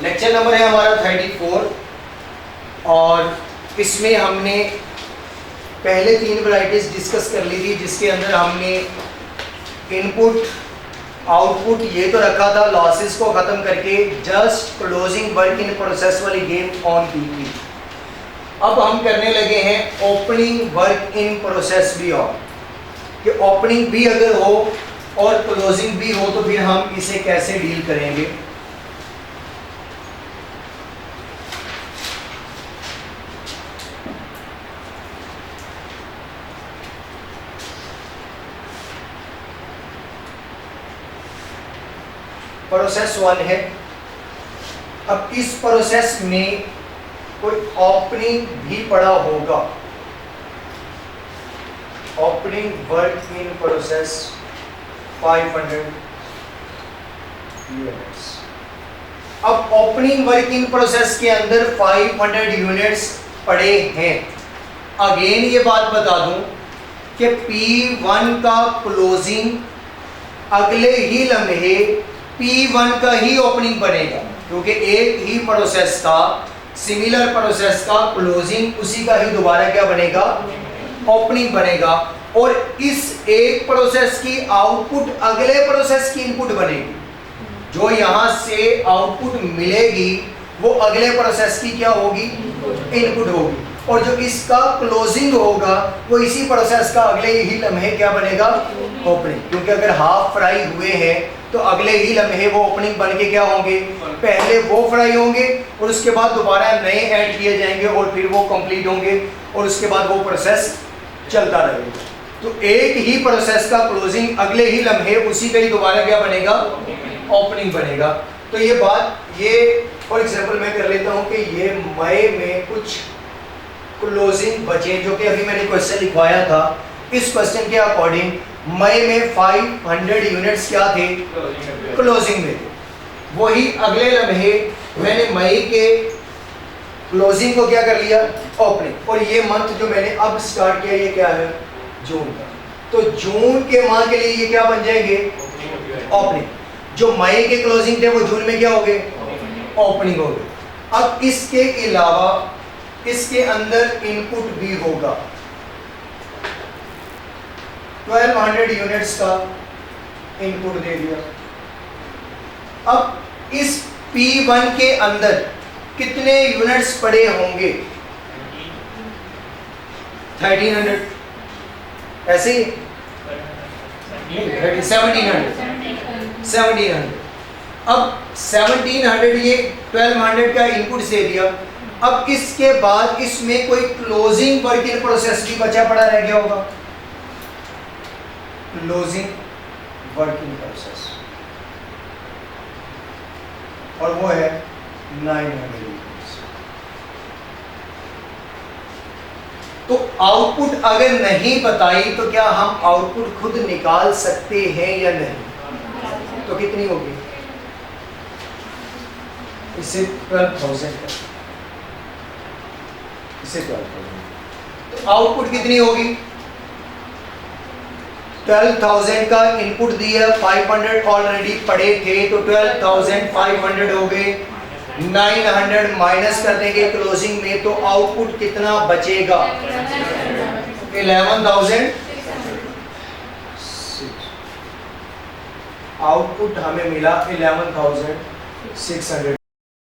Lecture number है हमारा 34 और इसमें हमने पहले 3 वैरायटीज डिस्कस कर ली थी, जिसके अंदर हमने इनपुट आउटपुट ये तो रखा था, लॉसेस को ख़त्म करके just closing work in process वाली गेम ऑन की थी। अब हम करने लगे हैं ओपनिंग वर्क इन प्रोसेस भी ऑन, कि ओपनिंग भी अगर हो और क्लोजिंग भी हो तो फिर हम इसे कैसे डील करेंगे। प्रोसेस 1 है। अब इस प्रोसेस में कोई ओपनिंग भी पड़ा होगा, opening work in process 500 units. अब ओपनिंग वर्क इन प्रोसेस के अंदर 500 यूनिट्स पड़े हैं। अगेन ये बात बता दूं कि P1 का क्लोजिंग अगले ही लम्हे P1 का ही ओपनिंग बनेगा, क्योंकि एक ही प्रोसेस का, सिमिलर प्रोसेस का क्लोजिंग उसी का ही दोबारा क्या बनेगा, ओपनिंग बनेगा। और इस एक प्रोसेस की आउटपुट अगले प्रोसेस की इनपुट बनेगी। जो यहां से आउटपुट मिलेगी वो अगले प्रोसेस की क्या होगी, इनपुट होगी। और जो इसका क्लोजिंग होगा वो इसी प्रोसेस का अगले ही लम्हे क्या बनेगा, ओपनिंग। क्योंकि अगर हाफ फ्राई हुए हैं तो अगले ही लम्हे वो ओपनिंग बन के क्या होंगे, पहले वो फ्राई होंगे और उसके बाद दोबारा नए ऐड किए जाएंगे और फिर वो कंप्लीट होंगे और उसके बाद वो प्रोसेस चलता रहेगा। तो एक ही प्रोसेस का क्लोजिंग अगले ही लम्हे उसी का ही दोबारा क्या बनेगा, ओपनिंग बनेगा। तो ये बात, ये फॉर एग्जांपल मैं कर लेता हूँ कि ये मई में कुछ क्लोजिंग बचे, जो कि अभी मैंने क्वेश्चन लिखवाया था। इस क्वेश्चन के अकॉर्डिंग मई में 500 यूनिट्स क्या थे, क्लोजिंग में थे। वही अगले लम्हे मैंने मई के क्लोजिंग को क्या कर लिया, ओपनिंग। और ये मंथ जो मैंने अब स्टार्ट किया ये क्या है, जून का। तो जून के माह के लिए ये क्या बन जाएंगे, ओपनिंग। जो मई के क्लोजिंग थे वो जून में क्या हो गए, ओपनिंग हो गए। अब इसके अलावा इसके अंदर इनपुट भी होगा। 1200 यूनिट्स का इनपुट दे दिया। अब इस P1 के अंदर कितने यूनिट्स पड़े होंगे, 1300 ऐसे ही, 1700। अब 1700 ये 1200 का इनपुट दे दिया। अब इसके बाद इसमें कोई क्लोजिंग वर्क इन प्रोसेस भी बचा पड़ा रह गया होगा, क्लोजिंग वर्क इन प्रोसेस, और वो है 900 यूनिट्स। तो आउटपुट अगर नहीं बताई तो क्या हम आउटपुट खुद निकाल सकते हैं या नहीं? तो कितनी होगी, इससे 12,000 का, इससे 12,000। तो आउटपुट कितनी होगी, 12,000 का इनपुट दिया, 500 ऑलरेडी पड़े थे तो 12,500 हो गए। 900 माइनस कर देंगे क्लोजिंग में तो आउटपुट कितना बचेगा, 11,000। आउटपुट हमें मिला 11,600।